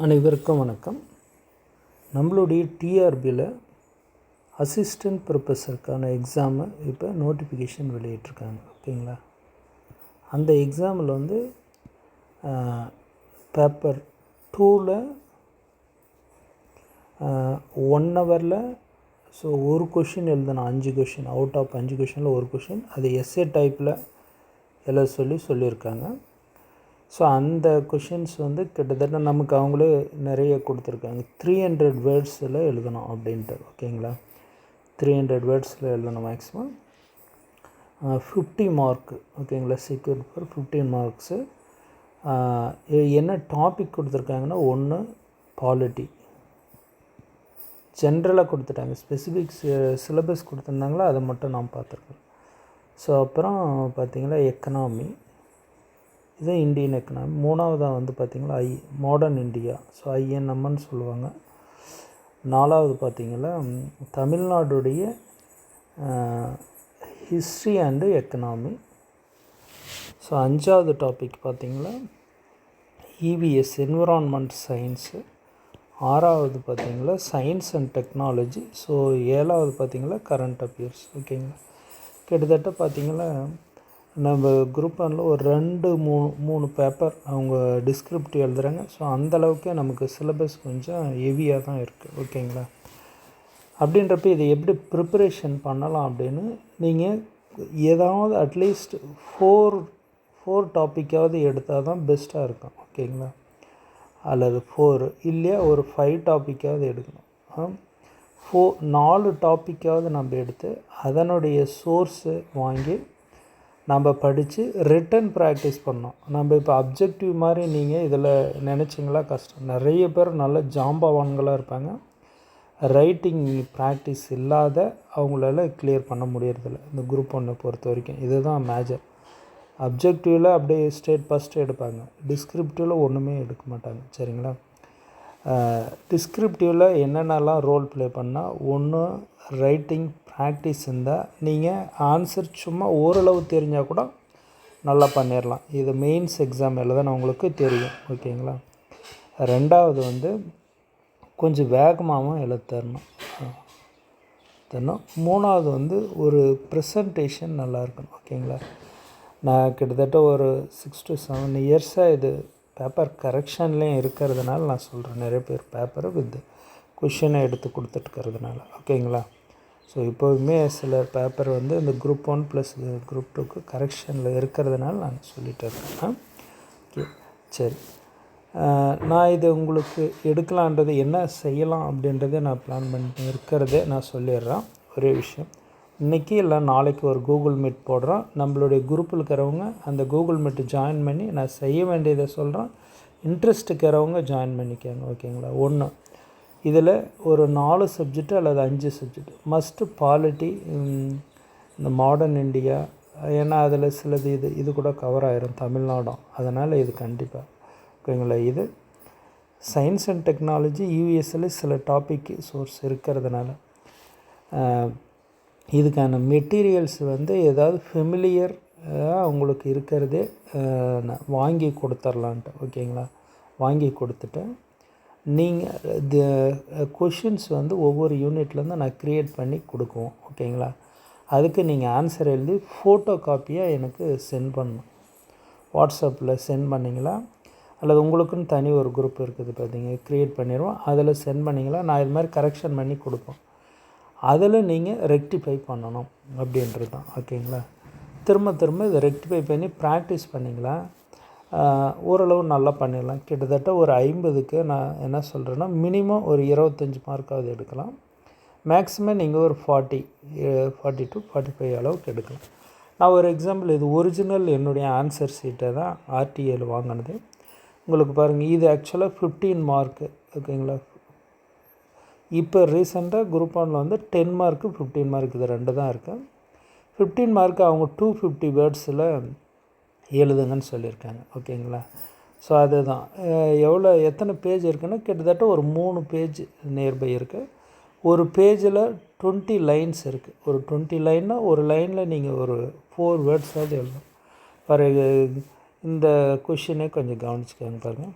அனைவருக்கும் வணக்கம். நம்மளுடைய டிஆர்பியில் அசிஸ்டன்ட் ப்ரொஃபஸருக்கான எக்ஸாமு இப்போ நோட்டிஃபிகேஷன் வெளியிட்ருக்காங்க. ஓகேங்களா? அந்த எக்ஸாமில் வந்து பேப்பர் 2ல் 1 ஹவரில் ஸோ ஒரு கொஷின் எழுதணும். 5 கொஷின் அவுட் ஆஃப் 5 கொஷினில் ஒரு கொஷின் அது எஸ்ஏ டைப்பில் எழுத சொல்லியிருக்காங்க. ஸோ அந்த கொஷின்ஸ் வந்து கிட்டத்தட்ட நமக்கு அவங்களே நிறைய கொடுத்துருக்காங்க. 300 வேர்ட்ஸில் எழுதணும் அப்படின்ட்டு. ஓகேங்களா? 300 வேர்ட்ஸில் எழுதணும் மேக்ஸிமம். 50 மார்க்கு. ஓகேங்களா? Secured for 15 marks. என்ன டாபிக் கொடுத்துருக்காங்கன்னா, ஒன்று பாலிட்டி ஜென்ரலாக கொடுத்துட்டாங்க. ஸ்பெசிஃபிக் சிலபஸ் கொடுத்துருந்தாங்களோ அதை மட்டும் நான் பார்த்துருக்கேன். ஸோ அப்புறம் பார்த்திங்கன்னா எக்கனாமி, இது இந்தியன் எக்கனாமி. மூணாவதாக வந்து பார்த்திங்கன்னா மாடர்ன் இந்தியா, ஸோ ஐஎன்எம்னு சொல்லுவாங்க. நாலாவது பார்த்திங்கன்னா தமிழ்நாடுடைய ஹிஸ்ட்ரி அண்டு எக்கனாமி. ஸோ அஞ்சாவது டாபிக் பார்த்திங்கன்னா இவிஎஸ் என்விரான்மெண்ட் சயின்ஸு. ஆறாவது பார்த்திங்கன்னா சயின்ஸ் அண்ட் டெக்னாலஜி. ஸோ ஏழாவது பார்த்திங்கன்னா கரண்ட் அஃபேர்ஸ். ஓகேங்களா? கிட்டத்தட்ட பார்த்திங்கன்னா நம்ம குரூப் ஒன்ல ஒரு 2-3 பேப்பர் அவங்க டிஸ்கிரிப்டிவ் எழுதுகிறாங்க. ஸோ அந்தளவுக்கு நமக்கு சிலபஸ் கொஞ்சம் ஹெவியாக தான் இருக்குது. ஓகேங்களா? அப்படின்றப்ப இதை எப்படி ப்ரிப்பரேஷன் பண்ணலாம் அப்படின்னு நீங்கள் ஏதாவது அட்லீஸ்ட் ஃபோர் டாப்பிக்காவது எடுத்தால் தான் பெஸ்ட்டாக இருக்கும். ஓகேங்களா? அல்லது 4 இல்லையா ஒரு 5 டாப்பிக்காவது எடுக்கணும். 4 டாப்பிக்காவது நம்ம எடுத்து அதனுடைய சோர்ஸு வாங்கி நம்ம படித்து ரிட்டன் ப்ராக்டிஸ் பண்ணோம். நம்ம இப்போ அப்ஜெக்டிவ் மாதிரி நீங்கள் இதில் நினச்சிங்களா கஷ்டம். நிறைய பேர் நல்ல ஜாம்பவான்களாக இருப்பாங்க. ரைட்டிங் ப்ராக்டிஸ் இல்லாத அவங்களால கிளியர் பண்ண முடியறதில்ல இந்த குரூப் 1 பொறுத்த வரைக்கும். இதுதான் மேஜர். அப்ஜெக்டிவில் அப்படியே ஸ்டேட் ஃபஸ்ட்டு எடுப்பாங்க, டிஸ்கிரிப்டிவில் ஒன்றுமே எடுக்க மாட்டாங்க. சரிங்களா? டிஸ்கிரிப்டிவில் என்னென்னலாம் ரோல் ப்ளே பண்ணால், ஒன்று ரைட்டிங் ப்ராக்டிஸ் இருந்தால் நீங்கள் ஆன்சர் சும்மா ஓரளவு தெரிஞ்சால் கூட நல்லா பண்ணிடலாம். இது மெயின்ஸ் எக்ஸாம் எழுத உங்களுக்கு தெரியும். ஓகேங்களா? ரெண்டாவது வந்து கொஞ்சம் வேகமாகவும் எழுத தரணும். மூணாவது வந்து ஒரு ப்ரெசன்டேஷன் நல்லா இருக்கணும். ஓகேங்களா? நான் கிட்டத்தட்ட ஒரு 6 to 7 இயர்ஸாக இது பேப்பர் கரெக்ஷன்லேயும் இருக்கிறதுனால நான் சொல்கிறேன். நிறைய பேர் பேப்பரை வித் கொஷினை எடுத்து கொடுத்துட்டுருக்கிறதுனால. ஓகேங்களா? ஸோ இப்போவுமே சில பேப்பர் வந்து இந்த குரூப் 1 ப்ளஸ் குரூப் 2க்கு கரெக்ஷனில் இருக்கிறதுனால நான் சொல்லிகிட்டு இருக்கேன். ஓகே, சரி. நான் இது உங்களுக்கு எடுக்கலான்றது என்ன செய்யலாம் அப்படின்றதே நான் பிளான் பண்ணி இருக்கிறதே நான் சொல்லிடுறேன். ஒரே விஷயம், இன்றைக்கி இல்லை நாளைக்கு ஒரு கூகுள் மீட் போடுறோம். நம்மளுடைய குரூப்பில் இருக்கிறவங்க அந்த கூகுள் மீட்டு ஜாயின் பண்ணி நான் செய்ய வேண்டியதை சொல்கிறேன். இன்ட்ரெஸ்ட் இருக்கிறவங்க ஜாயின் பண்ணிக்கோங்க. ஓகேங்களா? ஒன்று, இதில் ஒரு 4 சப்ஜெக்ட்டு அல்லது 5 சப்ஜெக்ட் மஸ்ட்டு. பாலிட்டி, இந்த மாடர்ன் இந்தியா, ஏன்னா அதில் சிலது இது கூட கவர் ஆகிரும் தமிழ்நாடும். அதனால் இது கண்டிப்பாக. ஓகேங்களா? இது சயின்ஸ் அண்ட் டெக்னாலஜி யூஎஸ்எல் சில டாபிக் சோர்ஸ் இருக்கிறதுனால இதுக்கான மெட்டீரியல்ஸ் வந்து ஏதாவது ஃபெமிலியர் உங்களுக்கு இருக்கிறதே வாங்கி கொடுத்துர்லான்ட்டு. ஓகேங்களா? வாங்கி கொடுத்துட்டு நீங்கள் கொஷின்ஸ் வந்து ஒவ்வொரு யூனிட்லேருந்து நான் க்ரியேட் பண்ணி கொடுக்குவோம். ஓகேங்களா? அதுக்கு நீங்கள் ஆன்சர் எழுதி ஃபோட்டோ காப்பியாக எனக்கு சென்ட் பண்ணணும். வாட்ஸ்அப்பில் சென்ட் பண்ணிங்களா, அல்லது உங்களுக்குன்னு தனி ஒரு குரூப் இருக்குது பார்த்தீங்க, க்ரியேட் பண்ணிடுவோம். அதில் சென்ட் பண்ணிங்களா, நான் இது மாதிரி கரெக்ஷன் பண்ணி கொடுப்போம். அதில் நீங்கள் ரெக்டிஃபை பண்ணணும் அப்படின்றது தான். ஓகேங்களா? திரும்ப இதை ரெக்டிஃபை பண்ணி ப்ராக்டிஸ் பண்ணிங்களா, ஓரளவு நல்லா பண்ணிடலாம். கிட்டத்தட்ட ஒரு 50க்கு நான் என்ன சொல்கிறேன்னா, மினிமம் ஒரு 25 மார்க்காவது எடுக்கலாம். மேக்ஸிமம் நீங்கள் ஒரு 40 to 45 அளவுக்கு எடுக்கலாம். நான் ஒரு எக்ஸாம்பிள், இது ஒரிஜினல் என்னுடைய ஆன்சர் ஷீட்டை தான் ஆர்டிஏல வாங்கினது. உங்களுக்கு பாருங்கள், இது ஆக்சுவலாக 15 மார்க்கு. ஓகேங்களா? இப்போ ரீசெண்டாக குரூப் 1ல் வந்து 10 மார்க்கு 15 மார்க் இது 2 தான் இருக்குது. 15 மார்க்கு அவங்க 250 வேர்ட்ஸில் எழுதுங்கன்னு சொல்லியிருக்காங்க. ஓகேங்களா? ஸோ அதுதான் எத்தனை பேஜ் இருக்குன்னா, கிட்டத்தட்ட ஒரு 3 பேஜ் நியர்பை இருக்குது. ஒரு பேஜில் 20 லைன்ஸ் இருக்குது. ஒரு 20 லைன்னா ஒரு லைனில் நீங்கள் ஒரு 4 வேர்ட்ஸாவது எழுதணும். பாருங்கள், இந்த கொஷினே கொஞ்சம் கவனிச்சுக்கோங்க. பாருங்கள்,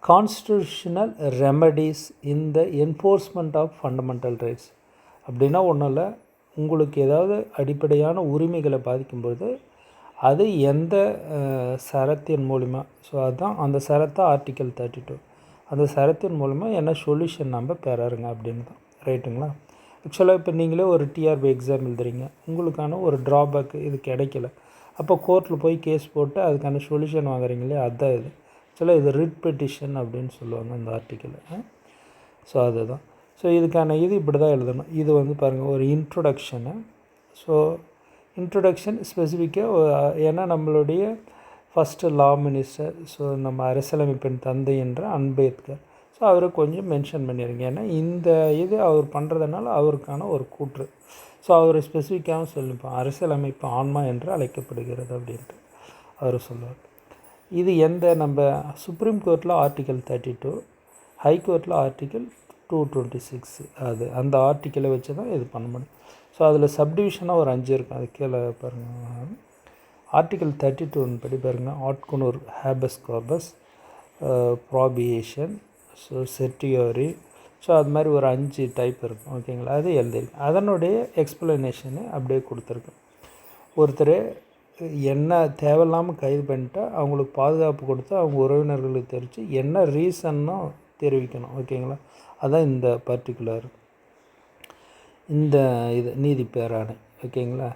constitutional remedies in the enforcement of fundamental rights. அப்படின்னா ஒன்றும் இல்லை, உங்களுக்கு ஏதாவது அடிப்படையான உரிமைகளை பாதிக்கும்பொழுது அது எந்த சரத்தின் மூலிமா, ஸோ அதுதான் அந்த சரத்தை ஆர்டிக்கல் 32, அந்த சரத்தின் மூலிமா என்ன சொல்யூஷன் நம்ம பெறாருங்க அப்படின்னு தான். ரைட்டுங்களா? ஆக்சுவலாக இப்போ நீங்களே ஒரு டிஆர்பி எக்ஸாம் எழுதுறீங்க, உங்களுக்கான ஒரு ட்ராபேக் இது கிடைக்கல, அப்போ கோர்ட்டில் போய் கேஸ் போட்டு அதுக்கான சொல்யூஷன் வாங்குறீங்களே, அதுதான் இது. ஆக்சுவலாக இது ரிட் பெட்டிஷன் அப்படின்னு சொல்லுவாங்க இந்த ஆர்டிக்கலை. ஸோ அதுதான். ஸோ இதுக்கான இது இப்படி தான் எழுதணும். இது வந்து பாருங்கள் ஒரு இன்ட்ரொடக்ஷனு. ஸோ இன்ட்ரொடக்ஷன் ஸ்பெசிஃபிக்காக, ஏன்னா நம்மளுடைய ஃபஸ்ட்டு லா மினிஸ்டர், ஸோ நம்ம அரசியலமைப்பின் தந்தை என்ற அம்பேத்கர், ஸோ அவரை கொஞ்சம் மென்ஷன் பண்ணிடுங்க. ஏன்னா இந்த இது அவர் பண்ணுறதுனால அவருக்கான ஒரு கூற்று. ஸோ அவர் ஸ்பெசிஃபிக்காகவும் சொல்லிப்போம், அரசியலமைப்பு ஆன்மா என்று அழைக்கப்படுகிறது அப்படின்ட்டு அவர் சொல்லுவார். இது எந்த நம்ம சுப்ரீம் கோர்ட்டில் ஆர்டிக்கல் 32, ஹைகோர்ட்டில் ஆர்டிக்கல் 226, அது அந்த ஆர்டிக்கலை வச்சு தான் இது பண்ண முடியும். ஸோ அதில் சப்டிவிஷனாக ஒரு 5 இருக்கும், அது கீழே பாருங்கள். ஆர்டிக்கல் 32 படி பாருங்கள், ஆட்குனூர், ஹேபஸ் கார்பஸ், ப்ராபியேஷன், ஸோ செட்டியோரி, ஸோ அது மாதிரி ஒரு 5 டைப் இருக்கும். ஓகேங்களா? அது எழுதிருக்கு. அதனுடைய எக்ஸ்ப்ளனேஷனு அப்படியே கொடுத்துருக்கேன். ஒருத்தர் என்ன தேவையில்லாமல் கைது பண்ணிட்டா அவங்களுக்கு பாதுகாப்பு கொடுத்து அவங்க உறவினர்களுக்கு தெரிவித்து என்ன ரீசன்னும் தெரிவிக்கணும். ஓகேங்களா? அதான் இந்த பர்டிகுலர் இந்த இது நீதி பேராணை. ஓகேங்களா?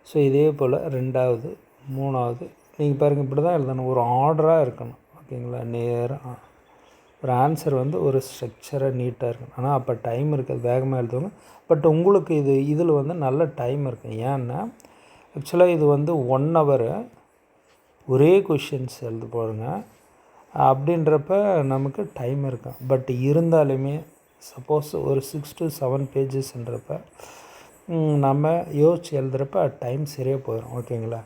ஸோ இதே போல் 2வது 3வது நீங்கள் பாருங்கள், இப்படி தான் எழுதணும், ஒரு ஆர்டராக இருக்கணும். ஓகேங்களா? நேராக ஒரு ஆன்சர் வந்து ஒரு ஸ்ட்ரக்சராக நீட்டாக இருக்கணும். ஆனால் அப்போ டைம் இருக்குது, வேகமாக எழுதுவாங்க. பட் உங்களுக்கு இதில் வந்து நல்ல டைம் இருக்குது. ஏன்னா ஆக்சுவலாக இது வந்து 1 hour ஒரே கொஷின்ஸ் எழுத போகிறோங்க. அப்படின்றப்ப நமக்கு டைம் இருக்கும். பட் இருந்தாலுமே சப்போஸ் ஒரு 6 to 7 பேஜஸ்ன்றப்ப நம்ம யோசிச்சு எழுதுகிறப்ப டைம் சரியாக போயிடும். ஓகேங்களா?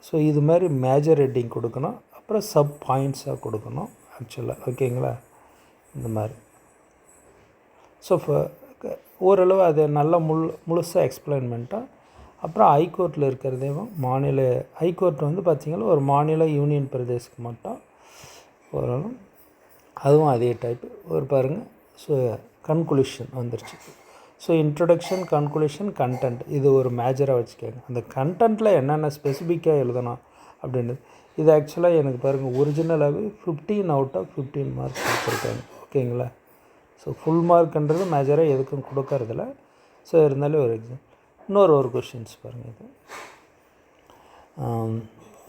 ஸோ இது மாதிரி மேஜர் ஹெட்டிங் கொடுக்கணும், அப்புறம் சப் பாயிண்ட்ஸாக கொடுக்கணும் ஆக்சுவலாக. ஓகேங்களா? இந்த மாதிரி. ஸோ ஓரளவு அதை நல்லா முழுசாக எக்ஸ்பிளைன் பண்ணிட்டோம். அப்புறம் ஹைகோர்ட்டில் இருக்கிறதையும் ஹைகோர்ட் வந்து பார்த்திங்கன்னா ஒரு மாநில யூனியன் பிரதேசத்துக்கு மட்டும் ஓரளவு, அதுவும் அதே டைப்பு ஒரு பாருங்கள். ஸோ கன்க்ளூஷன் வந்துருச்சு. ஸோ இன்ட்ரொடக்ஷன், கன்க்ளூஷன், கண்டென்ட், இது ஒரு மேஜராக வச்சுக்கோங்க. அந்த கண்டென்ட்டில் என்னென்ன ஸ்பெசிஃபிக்காக எழுதணும் அப்படின்றது. இது ஆக்சுவலாக எனக்கு பாருங்கள் ஒரிஜினலாகவே 15 out of 15 மார்க்ஸ் கொடுத்துருக்காங்க. ஓகேங்களா? ஸோ ஃபுல் மார்க்ன்றது மேஜராக எதுக்கும் கொடுக்கறதில்ல. ஸோ இருந்தாலும் ஒரு எக்ஸாம். ஒரு கொஷின்ஸ் பாருங்கள். இது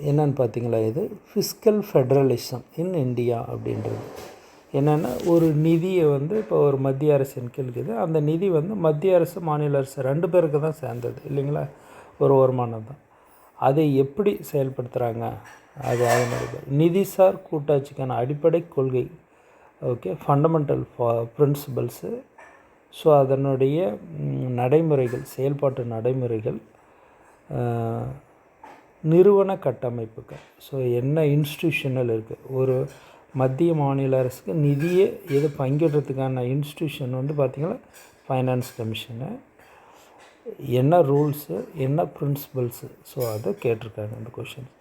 என்னென்னு பார்த்தீங்களா, இது ஃபிஸ்கல் ஃபெடரலிசம் இன் இந்தியா அப்படின்றது என்னென்னா, ஒரு நிதியை வந்து இப்போ ஒரு மத்திய அரசின் கீழ் இருக்குது. அந்த நிதி வந்து மத்திய அரசு மாநில அரசு 2 பேருக்கு தான் சேர்ந்தது இல்லைங்களா, ஒரு வருமானம் தான். அதை எப்படி செயல்படுத்துகிறாங்க, அது மாதிரி நிதிசார் கூட்டாட்சிக்கான அடிப்படை கொள்கை, ஓகே, ஃபண்டமெண்டல் பிரின்சிபல்ஸு, ஸோ அதனுடைய நடைமுறைகள், செயல்பாட்டு நடைமுறைகள், நிறுவன கட்டமைப்புகள், ஸோ என்ன இன்ஸ்டியூஷனல் இருக்குது, ஒரு மத்திய மாநில அரசுக்கு நிதியை எது பங்கிடுறதுக்கான இன்ஸ்டியூஷன் வந்து பார்த்திங்கன்னா ஃபைனான்ஸ் கமிஷனு, என்ன ரூல்ஸு, என்ன பிரின்சிபல்ஸு, ஸோ அதை கேட்டிருக்காங்க இந்த கொஷின்.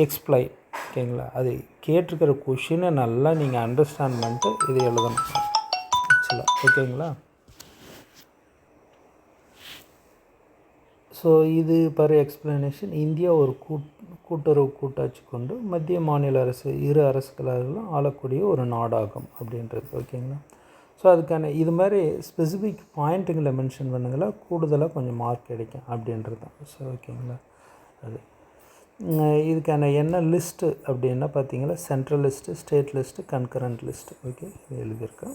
எக்ஸ்பிளைன். ஓகேங்களா? அது கேட்டிருக்கிற கொஷினை நல்லா நீங்கள் அண்டர்ஸ்டாண்ட் பண்ணிட்டு இது எழுதணும் ஆக்சுவலாக. ஓகேங்களா? ஸோ இது பர் எக்ஸ்பிளனேஷன். இந்தியா ஒரு கூட்டுறவு கூட்டாட்சி கொண்டு மத்திய மாநில அரசு இரு அரசுகளாலும் ஆளக்கூடிய ஒரு நாடாகும் அப்படின்றது. ஓகேங்களா? ஸோ அதுக்கான இது மாதிரி ஸ்பெசிஃபிக் பாயிண்ட்டுங்களை மென்ஷன் பண்ணுங்களா, கூடுதலாக கொஞ்சம் மார்க் கிடைக்கும் அப்படின்றது தான். ஸோ ஓகேங்களா? அது இதுக்கான என்ன லிஸ்ட்டு அப்படின்னா பார்த்தீங்கன்னா central list, state list, concurrent list. Okay, இது எழுதியிருக்கேன்.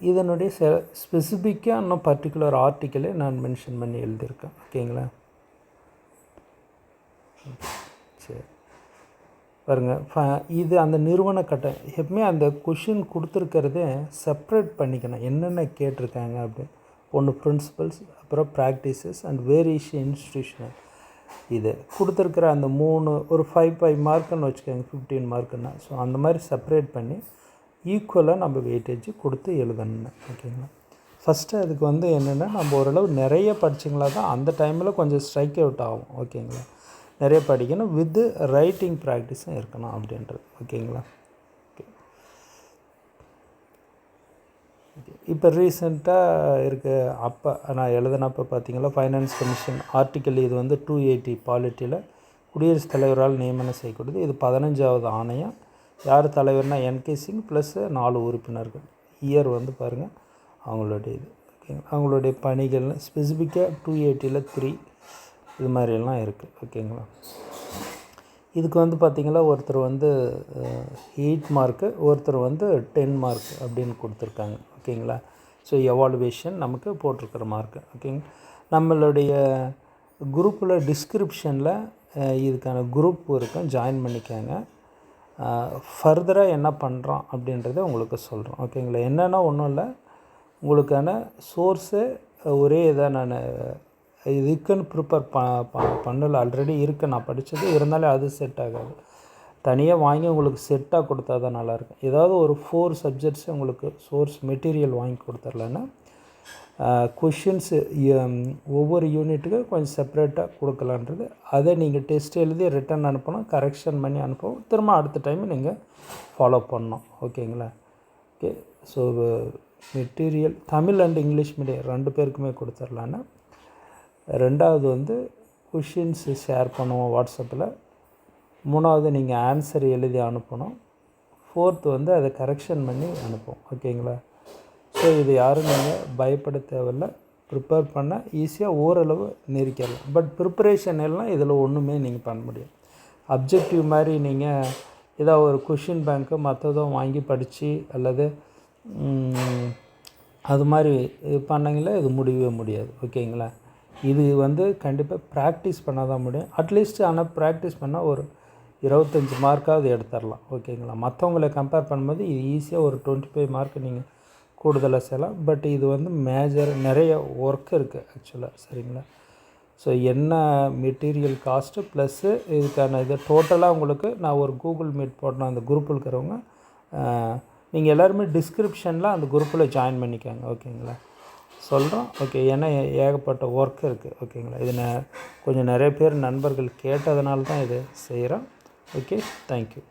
இதனுடைய ஸ்பெசிஃபிக்காக இன்னும் பர்டிகுலர் ஆர்டிக்கலே நான் மென்ஷன் பண்ணி எழுதியிருக்கேன். ஓகேங்களா? சரி பாருங்கள், இது அந்த நிறுவன எப்பவுமே அந்த கொஷின் கொடுத்துருக்கிறதே செப்ரேட் பண்ணிக்கணும், என்னென்ன கேட்டிருக்காங்க அப்படின்னு. ஒன்று பிரின்சிபல்ஸ், அப்புறம் ப்ராக்டிசஸ் அண்ட் வேரியேஷன் இன்ஸ்டியூஷனல். இது கொடுத்துருக்குற அந்த 3 ஒரு 5 மார்க்குன்னு வச்சுக்கோங்க, 15 மார்க்குன்னா. ஸோ அந்த மாதிரி செப்ரேட் பண்ணி ஈக்குவலாக நம்ம வெயிட்டேஜ் கொடுத்து எழுதணும். ஓகேங்களா? ஃபஸ்ட்டு அதுக்கு வந்து என்னென்னா, நம்ம ஓரளவு நிறைய படிச்சிங்களா தான் அந்த டைமில் கொஞ்சம் ஸ்ட்ரைக் அவுட் ஆகும். ஓகேங்களா? நிறைய படிக்கணும், வித்து ரைட்டிங் ப்ராக்டிஸும் இருக்கணும் அப்படின்றது. ஓகேங்களா? இப்போ ரீசெண்டாக இருக்க அப்போ நான் எழுதினப்போ பார்த்தீங்களா, ஃபைனான்ஸ் கமிஷன் ஆர்டிக்கல் இது வந்து 280 பாலிட்டியில் குடியரசுத் தலைவரால் நியமனம் செய்யக்கூடியது. இது 15வது ஆணையம். யார் தலைவர்னால் என்கே சிங் ப்ளஸ் 4 உறுப்பினர்கள். இயர் வந்து பாருங்கள் அவங்களுடைய இது. ஓகேங்க, அவங்களுடைய பணிகள்னு ஸ்பெசிஃபிக்காக 280ல் 3 இது மாதிரியெல்லாம் இருக்குது. ஓகேங்களா? இதுக்கு வந்து பார்த்திங்களா, ஒருத்தர் வந்து 8 மார்க்கு, ஒருத்தர் வந்து 10 மார்க் அப்படின்னு கொடுத்துருக்காங்க. ஓகேங்களா? ஸோ எவாலுவேஷன் நமக்கு போட்டிருக்கிற மார்க்கு. ஓகேங்க, நம்மளுடைய குரூப்பில் டிஸ்கிரிப்ஷனில் இதுக்கான குரூப் இருக்கும், ஜாயின் பண்ணிக்கோங்க. ஃபர்தராக என்ன பண்ணுறோம் அப்படின்றத உங்களுக்கு சொல்கிறோம். ஓகேங்களா? என்னென்னா ஒன்றும் இல்லை, உங்களுக்கான சோர்ஸு ஒரே இதாக நான் இதுக்குன்னு ப்ரிப்பேர் பண்ணலை, ஆல்ரெடி இருக்குது நான் படித்தது, இருந்தாலும் அது செட் ஆகாது. தனியாக வாங்கி உங்களுக்கு செட்டாக கொடுத்தா தான் நல்லாயிருக்கும். ஏதாவது ஒரு 4 சப்ஜெக்ட்ஸ் உங்களுக்கு சோர்ஸ் மெட்டீரியல் வாங்கி கொடுத்துர்லன்னா கொஷின்ஸு ஒவ்வொரு யூனிட்டுக்கும் கொஞ்சம் செப்பரேட்டாக கொடுக்கலான்றது. அதை நீங்கள் டெஸ்ட் எழுதி ரிட்டன் அனுப்பணும், கரெக்ஷன் பண்ணி அனுப்பணும், திரும்ப அடுத்த டைம் நீங்கள் ஃபாலோ பண்ணணும். ஓகேங்களா? Okay, so material Tamil and English medium 2 பேருக்குமே கொடுத்துர்லான்னா. 2வது வந்து கொஷின்ஸு ஷேர் பண்ணுவோம் வாட்ஸ்அப்பில். 3வது நீங்கள் ஆன்சர் எழுதி அனுப்பணும். 4th வந்து அதை கரெக்ஷன் பண்ணி அனுப்புவோம். ஓகேங்களா? ஸோ இது யாரும் நீங்கள் பயப்பட தேவையில்லை, ப்ரிப்பேர் பண்ண ஈஸியாக ஓரளவு நெருக்கிடலாம். பட் ப்ரிப்பரேஷன் எல்லாம் இதில் ஒன்றுமே நீங்கள் பண்ண முடியும். அப்ஜெக்டிவ் மாதிரி நீங்கள் ஏதாவது ஒரு கொஷின் பேங்க்கு மற்றதும் வாங்கி படித்து அல்லது அது மாதிரி இது பண்ணிங்களா இது முடியவே முடியாது. ஓகேங்களா? இது வந்து கண்டிப்பாக ப்ராக்டிஸ் பண்ணால் தான் முடியும். அட்லீஸ்ட் ஆனால் ப்ராக்டிஸ் பண்ணால் ஒரு 25 மார்க்காவது எடுத்துடலாம். ஓகேங்களா? மற்றவங்களை கம்பேர் பண்ணும்போது இது ஈஸியாக ஒரு 25 மார்க்கு நீங்கள் கூடுதலாக செய்யலாம். பட் இது வந்து மேஜர் நிறைய ஒர்க் இருக்குது ஆக்சுவலாக. சரிங்களா? ஸோ என்ன மெட்டீரியல் காஸ்ட்டு ப்ளஸ்ஸு இதுக்கான இது டோட்டலாக உங்களுக்கு நான் ஒரு கூகுள் மீட் போடணும். அந்த குரூப்பில் இருக்கிறவங்க நீங்கள் எல்லாருமே டிஸ்கிரிப்ஷனில் அந்த குரூப்பில் ஜாயின் பண்ணிக்கோங்க. ஓகேங்களா? சொல்கிறோம். ஓகே, ஏன்னா ஏகப்பட்ட ஒர்க் இருக்குது. ஓகேங்களா? இது கொஞ்சம் நிறைய பேர் நண்பர்கள் கேட்டதுனால தான் இது செய்கிறோம். Okay, thank you.